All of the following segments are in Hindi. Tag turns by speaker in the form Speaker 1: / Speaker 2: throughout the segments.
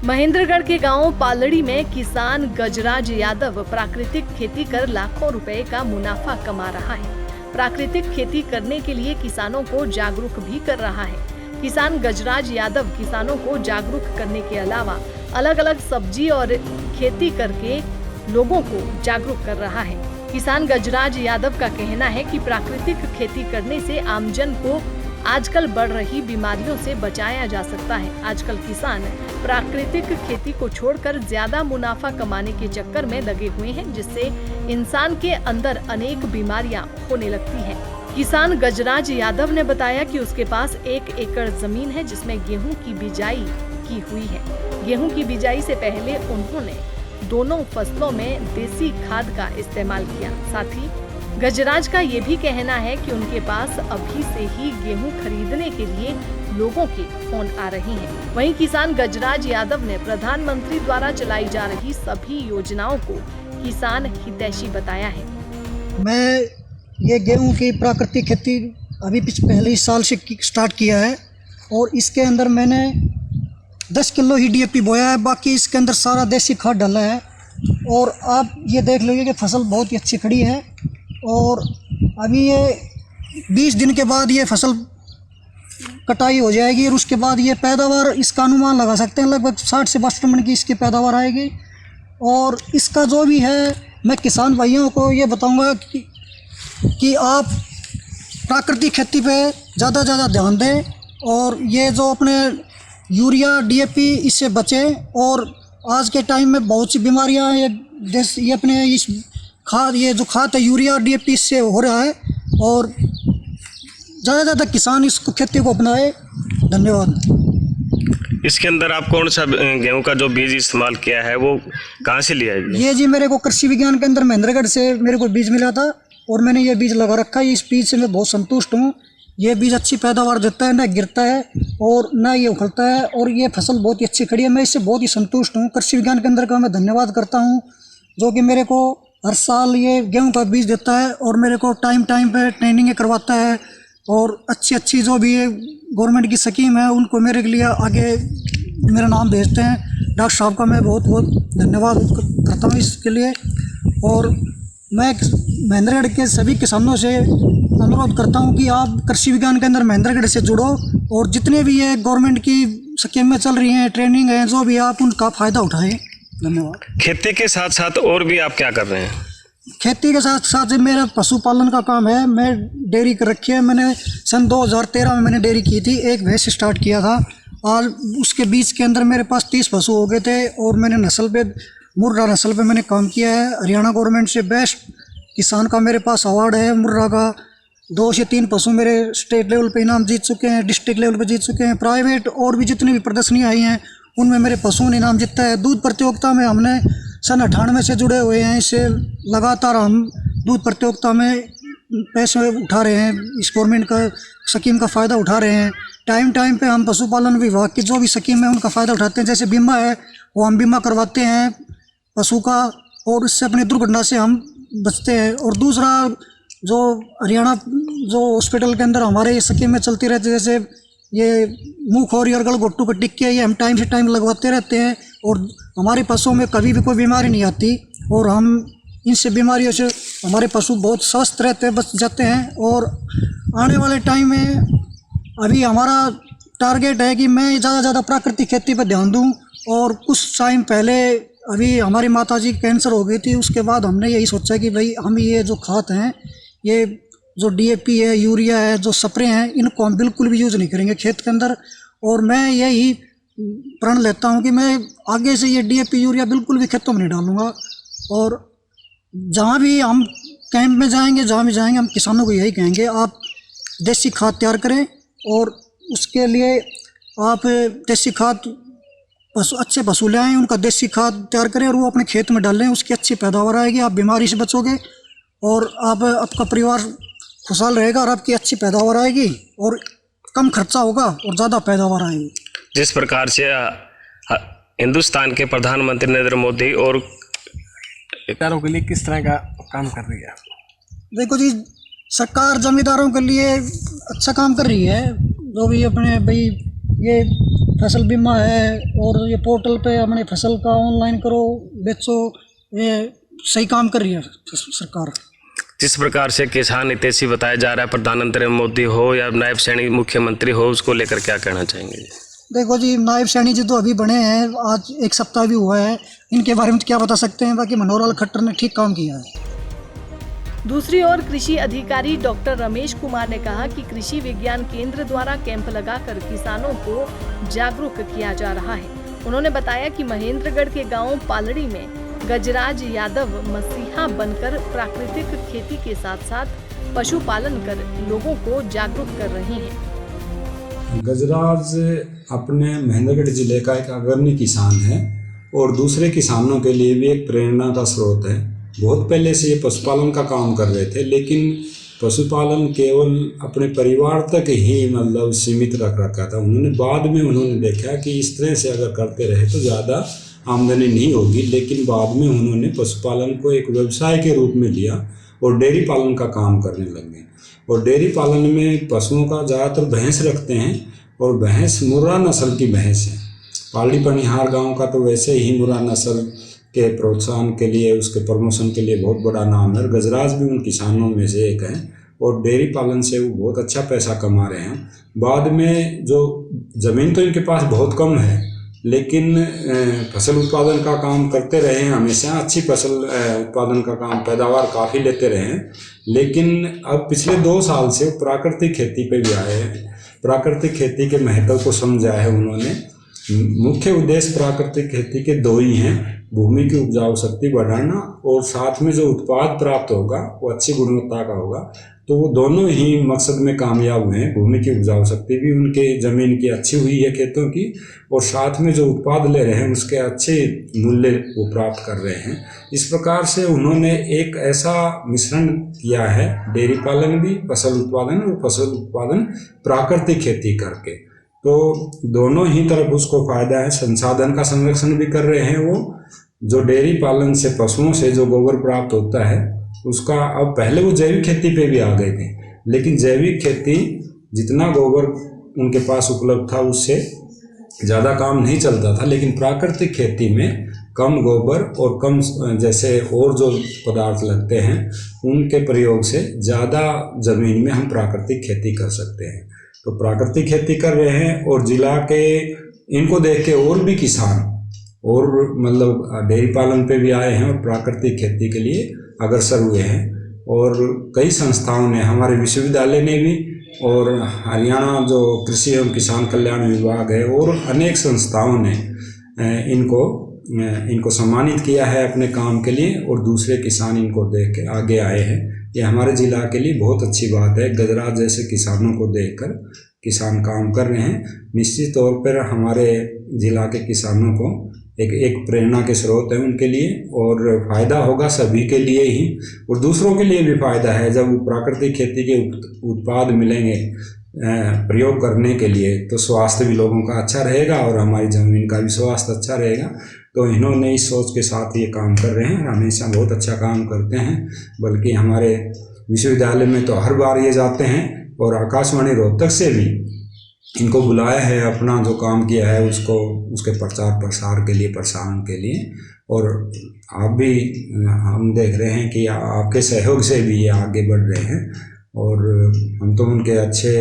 Speaker 1: महेंद्रगढ़ के गांव पालड़ी में किसान गजराज यादव प्राकृतिक खेती कर लाखों रुपए का मुनाफा कमा रहा है। प्राकृतिक खेती करने के लिए किसानों को जागरूक भी कर रहा है। किसान गजराज यादव किसानों को जागरूक करने के अलावा अलग अलग सब्जी और खेती करके लोगों को जागरूक कर रहा है। किसान गजराज यादव का कहना है कि प्राकृतिक खेती करने से आमजन को आजकल बढ़ रही बीमारियों से बचाया जा सकता है। आजकल किसान प्राकृतिक खेती को छोड़कर ज्यादा मुनाफा कमाने के चक्कर में लगे हुए हैं, जिससे इंसान के अंदर अनेक बीमारियां होने लगती हैं। किसान गजराज यादव ने बताया कि उसके पास 1 एकड़ जमीन है जिसमें गेहूं की बिजाई की हुई है। गेहूं की बिजाई से पहले उन्होंने दोनों फसलों में देसी खाद का इस्तेमाल किया। साथ ही गजराज का ये भी कहना है कि उनके पास अभी से ही गेहूं खरीदने के लिए लोगों के फोन आ रही हैं। वहीं किसान गजराज यादव ने प्रधानमंत्री द्वारा चलाई जा रही सभी योजनाओं को किसान हितैषी बताया है।
Speaker 2: मैं ये गेहूं की प्राकृतिक खेती अभी पहले साल से स्टार्ट किया है और इसके अंदर मैंने 10 किलो ही DAP बोया है, बाकी इसके अंदर सारा देसी खाद डाला है। और आप ये देख लीजिए कि फसल बहुत ही अच्छी खड़ी है और अभी ये 20 दिन के बाद ये फसल कटाई हो जाएगी और उसके बाद ये पैदावार इसका अनुमान लगा सकते हैं लगभग 60 से 62 मन की इसकी पैदावार आएगी। और इसका जो भी है मैं किसान भाइयों को ये बताऊंगा कि आप प्राकृतिक खेती पे ज़्यादा ध्यान दें और ये जो अपने यूरिया DAP इससे बचें। और आज के टाइम में बहुत सी बीमारियां ये अपने इस खाद ये जो खाद है यूरिया DAP इससे हो रहा है और ज़्यादा किसान इसको खेती को अपनाए। धन्यवाद।
Speaker 3: इसके अंदर आप कौन सा गेहूं का जो बीज इस्तेमाल किया है वो कहाँ से लिया है?
Speaker 2: ये जी मेरे को कृषि विज्ञान के अंदर महेंद्रगढ़ से मेरे को बीज मिला था और मैंने ये बीज लगा रखा है। इस बीज से मैं बहुत संतुष्ट हूँ। ये बीज अच्छी पैदावार देता है, ना गिरता है और ना ये उखड़ता है और ये फसल बहुत ही अच्छी खड़ी है। मैं इससे बहुत ही संतुष्ट हूँ। कृषि विज्ञान केंद्र का मैं धन्यवाद करता हूँ जो कि मेरे को हर साल ये गेहूं का बीज देता है और मेरे को टाइम पे ट्रेनिंग करवाता है और अच्छी जो भी है गवर्नमेंट की स्कीम है उनको मेरे के लिए आगे मेरा नाम भेजते हैं। डॉक्टर साहब का मैं बहुत धन्यवाद करता हूँ इसके लिए। और मैं महेंद्रगढ़ के सभी किसानों से अनुरोध करता हूं कि आप कृषि विज्ञान के अंदर महेंद्रगढ़ से जुड़ो और जितने भी ये गवर्नमेंट की स्कीमें चल रही हैं, ट्रेनिंग है, जो भी आप उनका फ़ायदा उठाएं। धन्यवाद।
Speaker 3: खेती के साथ साथ और भी आप क्या कर रहे हैं?
Speaker 2: खेती के साथ साथ मेरा पशुपालन का काम है। मैं डेयरी कर रखी है। मैंने सन 2013 में मैंने डेयरी की थी, एक भैंस स्टार्ट किया था। आज उसके बीच के अंदर मेरे पास 30 पशु हो गए थे और मैंने नस्ल पे मुर्रा नस्ल पे मैंने काम किया है। हरियाणा गवर्नमेंट से बेस्ट किसान का मेरे पास अवार्ड है मुर्रा का। 2 से 3 पशु मेरे स्टेट लेवल पे इनाम जीत चुके हैं, डिस्ट्रिक्ट लेवल पे जीत चुके हैं। प्राइवेट और भी जितनी भी प्रदर्शनियाँ आई हैं उनमें मेरे पशुओं ने इनाम जीता है। दूध प्रतियोगिता में हमने सन 98 से जुड़े हुए हैं। इससे लगातार हम दूध प्रतियोगिता में पैसे उठा रहे हैं, इस गवर्नमेंट का स्कीम का फ़ायदा उठा रहे हैं। टाइम पे हम पशुपालन विभाग की जो भी स्कीम है उनका फ़ायदा उठाते हैं। जैसे बीमा है वो हम बीमा करवाते हैं पशु का और इससे अपनी दुर्घटना से हम बचते हैं। और दूसरा जो हरियाणा जो हॉस्पिटल के अंदर हमारे ये स्कीमें चलती रहती है, जैसे ये मुँह खोरी और गलघोटू के टिक्के, ये हम टाइम से टाइम लगवाते रहते हैं और हमारे पशुओं में कभी भी कोई बीमारी नहीं आती और हम इनसे बीमारियों से हमारे पशु बहुत स्वस्थ रहते हैं, बच जाते हैं। और आने वाले टाइम में अभी हमारा टारगेट है कि मैं ज़्यादा प्राकृतिक खेती पर ध्यान दूँ। और कुछ टाइम पहले अभी हमारी माताजी कैंसर हो गई थी, उसके बाद हमने यही सोचा कि भाई हम ये जो खाद हैं, ये जो DAP है, यूरिया है, जो स्प्रे हैं, इनको हम बिल्कुल भी यूज़ नहीं करेंगे खेत के अंदर। और मैं यही प्रण लेता हूं कि मैं आगे से ये DAP यूरिया बिल्कुल भी खेतों में नहीं डालूंगा। और जहां भी हम कैंप में जाएंगे, जहां भी जाएंगे, हम किसानों को यही कहेंगे आप देसी खाद तैयार करें और उसके लिए आप देसी खाद अच्छे पशु ले आएँ, उनका देसी खाद तैयार करें और वो अपने खेत में डालें। उसकी अच्छी पैदावार आएगी, आप बीमारी से बचोगे और आपका परिवार खुशहाल रहेगा और आपकी अच्छी पैदावार आएगी और कम खर्चा होगा और ज़्यादा पैदावार आएगी।
Speaker 3: जिस प्रकार से हिंदुस्तान के प्रधानमंत्री नरेंद्र मोदी और
Speaker 4: किसानों के लिए किस तरह का काम कर रही है?
Speaker 2: देखो जी, सरकार जमींदारों के लिए अच्छा काम कर रही है। जो भी अपने भाई ये फसल बीमा है, और ये पोर्टल पे अपने फसल का ऑनलाइन करो, बेचो, ये सही काम कर रही है सरकार।
Speaker 3: जिस प्रकार से किसान हितैषी बताया जा रहा है, प्रधानमंत्री मोदी हो या नायब सैनी मुख्यमंत्री हो, उसको लेकर क्या कहना चाहेंगे जी?
Speaker 2: देखो जी, नायब सैनी जी तो अभी बने हैं, आज एक सप्ताह भी हुआ है, इनके बारे में तो क्या बता सकते हैं, बाकी मनोहर लाल खट्टर ने ठीक काम किया है।
Speaker 1: दूसरी ओर कृषि अधिकारी डॉक्टर रमेश कुमार ने कहा कि कृषि विज्ञान केंद्र द्वारा कैंप लगाकर किसानों को जागरूक किया जा रहा है। उन्होंने बताया कि महेंद्रगढ़ के गांव पालड़ी में गजराज यादव मसीहा बनकर प्राकृतिक खेती के साथ साथ पशुपालन कर लोगों को जागरूक कर रहे हैं।
Speaker 5: गजराज अपने महेंद्रगढ़ जिले का एक अग्रणी किसान है और दूसरे किसानों के लिए भी एक प्रेरणा का स्रोत है। बहुत पहले से ये पशुपालन का काम कर रहे थे, लेकिन पशुपालन केवल अपने परिवार तक ही मतलब सीमित रख रखा था। बाद में उन्होंने देखा कि इस तरह से अगर करते रहे तो ज़्यादा आमदनी नहीं होगी, लेकिन बाद में उन्होंने पशुपालन को एक व्यवसाय के रूप में लिया और डेयरी पालन का काम करने लगे। और डेयरी पालन में पशुओं का ज़्यादातर भैंस रखते हैं, और भैंस मुर्रा नस्ल की भैंस है। पालड़ी पनिहार गांव का तो वैसे ही मुर्रा नस्ल के प्रोत्साहन के लिए, उसके प्रमोशन के लिए बहुत बड़ा नाम है। गजराज भी उन किसानों में से एक है और डेयरी पालन से वो बहुत अच्छा पैसा कमा रहे हैं। बाद में जो ज़मीन तो इनके पास बहुत कम है, लेकिन फसल उत्पादन का काम करते रहे हैं हमेशा। अच्छी फसल उत्पादन का काम, पैदावार काफ़ी लेते रहे हैं। लेकिन अब पिछले 2 साल से प्राकृतिक खेती पे भी आए हैं। प्राकृतिक खेती के महत्व को समझा है उन्होंने। मुख्य उद्देश्य प्राकृतिक खेती के 2 ही हैं, भूमि की उपजाऊ शक्ति बढ़ाना और साथ में जो उत्पाद प्राप्त होगा वो अच्छी गुणवत्ता का होगा। तो वो दोनों ही मकसद में कामयाब हुए हैं। भूमि की उपजाऊ शक्ति भी उनके ज़मीन की अच्छी हुई है खेतों की, और साथ में जो उत्पाद ले रहे हैं उसके अच्छे मूल्य वो प्राप्त कर रहे हैं। इस प्रकार से उन्होंने एक ऐसा मिश्रण किया है, डेयरी पालन भी, फसल उत्पादन और फसल उत्पादन प्राकृतिक खेती करके। तो दोनों ही तरफ उसको फ़ायदा है। संसाधन का संरक्षण भी कर रहे हैं वो। जो डेयरी पालन से पशुओं से जो गोबर प्राप्त होता है उसका, अब पहले वो जैविक खेती पे भी आ गए थे, लेकिन जैविक खेती जितना गोबर उनके पास उपलब्ध था उससे ज़्यादा काम नहीं चलता था। लेकिन प्राकृतिक खेती में कम गोबर और कम जैसे और जो पदार्थ लगते हैं उनके प्रयोग से ज़्यादा ज़मीन में हम प्राकृतिक खेती कर सकते हैं। तो प्राकृतिक खेती कर रहे हैं, और जिला के इनको देख के और भी किसान और मतलब डेयरी पालन पे भी आए हैं और प्राकृतिक खेती के लिए अग्रसर हुए हैं। और कई संस्थाओं ने, हमारे विश्वविद्यालय ने भी, और हरियाणा जो कृषि एवं किसान कल्याण विभाग है, और अनेक संस्थाओं ने इनको सम्मानित किया है अपने काम के लिए, और दूसरे किसान इनको देख के आगे आए हैं। ये हमारे ज़िला के लिए बहुत अच्छी बात है। गजराज जैसे किसानों को देखकर किसान काम कर रहे हैं। निश्चित तौर पर हमारे ज़िला के किसानों को एक प्रेरणा के स्रोत है उनके लिए, और फ़ायदा होगा सभी के लिए ही, और दूसरों के लिए भी फ़ायदा है। जब प्राकृतिक खेती के उत्पाद मिलेंगे प्रयोग करने के लिए, तो स्वास्थ्य भी लोगों का अच्छा रहेगा और हमारी ज़मीन का भी स्वास्थ्य अच्छा रहेगा। तो इन्होंने इस सोच के साथ ये काम कर रहे हैं, हमेशा बहुत अच्छा काम करते हैं। बल्कि हमारे विश्वविद्यालय में तो हर बार ये जाते हैं, और आकाशवाणी रोहतक से भी इनको बुलाया है, अपना जो काम किया है उसको, उसके प्रचार प्रसार के लिए, प्रसारण के लिए। और आप भी, हम देख रहे हैं कि आपके सहयोग से भी ये आगे बढ़ रहे हैं, और हम तो उनके अच्छे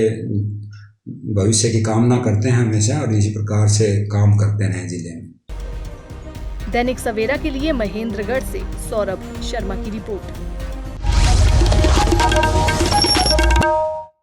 Speaker 5: भविष्य की कामना करते हैं हमेशा, और इसी प्रकार से काम करते रहें जिले में।
Speaker 1: दैनिक सवेरा के लिए महेंद्रगढ़ से सौरभ शर्मा की रिपोर्ट।